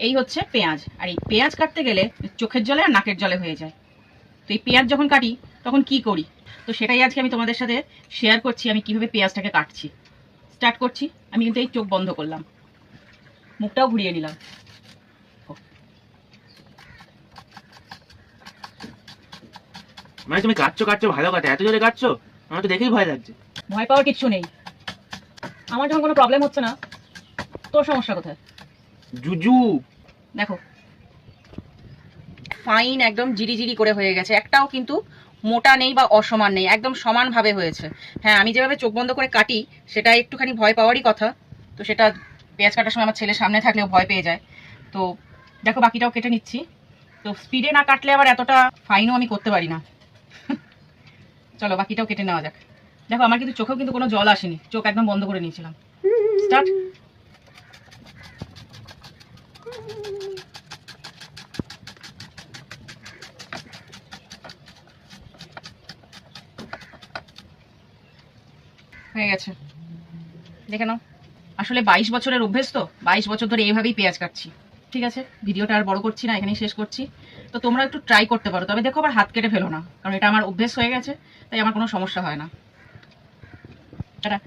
এই হচ্ছে পেঁয়াজ, আর এই পেঁয়াজ কাটতে গেলে চোখের জলে আর নাকের জলে হয়ে যায়। তো এই পেঁয়াজ যখন কাটি তখন কি করি, তো সেটাই আজকে আমি তোমাদের সাথে শেয়ার করছি, আমি কিভাবে পেঁয়াজটাকে কাটছি। স্টার্ট করছি। আমি কিন্তু এই চোখ বন্ধ করলাম, মুখটাও ঘুরিয়ে নিলাম। মানে তুমি কাটছো কাটছো ভালো কথা, এত জোরে কাটছো আমার তো দেখেই ভয় লাগছে। ভয় পাওয়ার কিচ্ছু নেই, আমার যখন কোনো প্রবলেম হচ্ছে না, তোর সমস্যা কোথায়? জুজু। দেখো ফাইন একদম জিরি জিরি করে হয়ে গেছে, একটাও কিন্তু মোটা নেই বা অসমান নেই, একদম সমানভাবে হয়েছে। হ্যাঁ, আমি যেভাবে চোখ বন্ধ করে কাটি সেটা একটুখানি ভয় পাওয়ারই কথা, তো সেটা পেঁয়াজ কাটার সময় আমার ছেলের সামনে থাকলেও ভয় পেয়ে যায়। তো দেখো বাকিটাও কেটে নিচ্ছি। তো স্পিডে না কাটলে আবার এতটা ফাইনও আমি করতে পারি না। চলো বাকিটাও কেটে নেওয়া যাক। দেখো আমার কিন্তু চোখেও কিন্তু কোনো জল আসেনি, চোখ একদম বন্ধ করে নিয়েছিলাম। স্টার্ট। হয়ে গেছে, দেখে নাও। আসলে 22 বছরের অভ্যেস, তো 22 বছর ধরে এইভাবেই পেঁয়াজ কাটছি। ঠিক আছে, ভিডিওটা আর বড় করছি না, এখানেই শেষ করছি। তো তোমরা একটু ট্রাই করতে পারো, তবে দেখো আবার হাত কেটে ফেলো না, কারণ এটা আমার অভ্যেস হয়ে গেছে, তাই আমার কোনো সমস্যা হয় না। টাটা।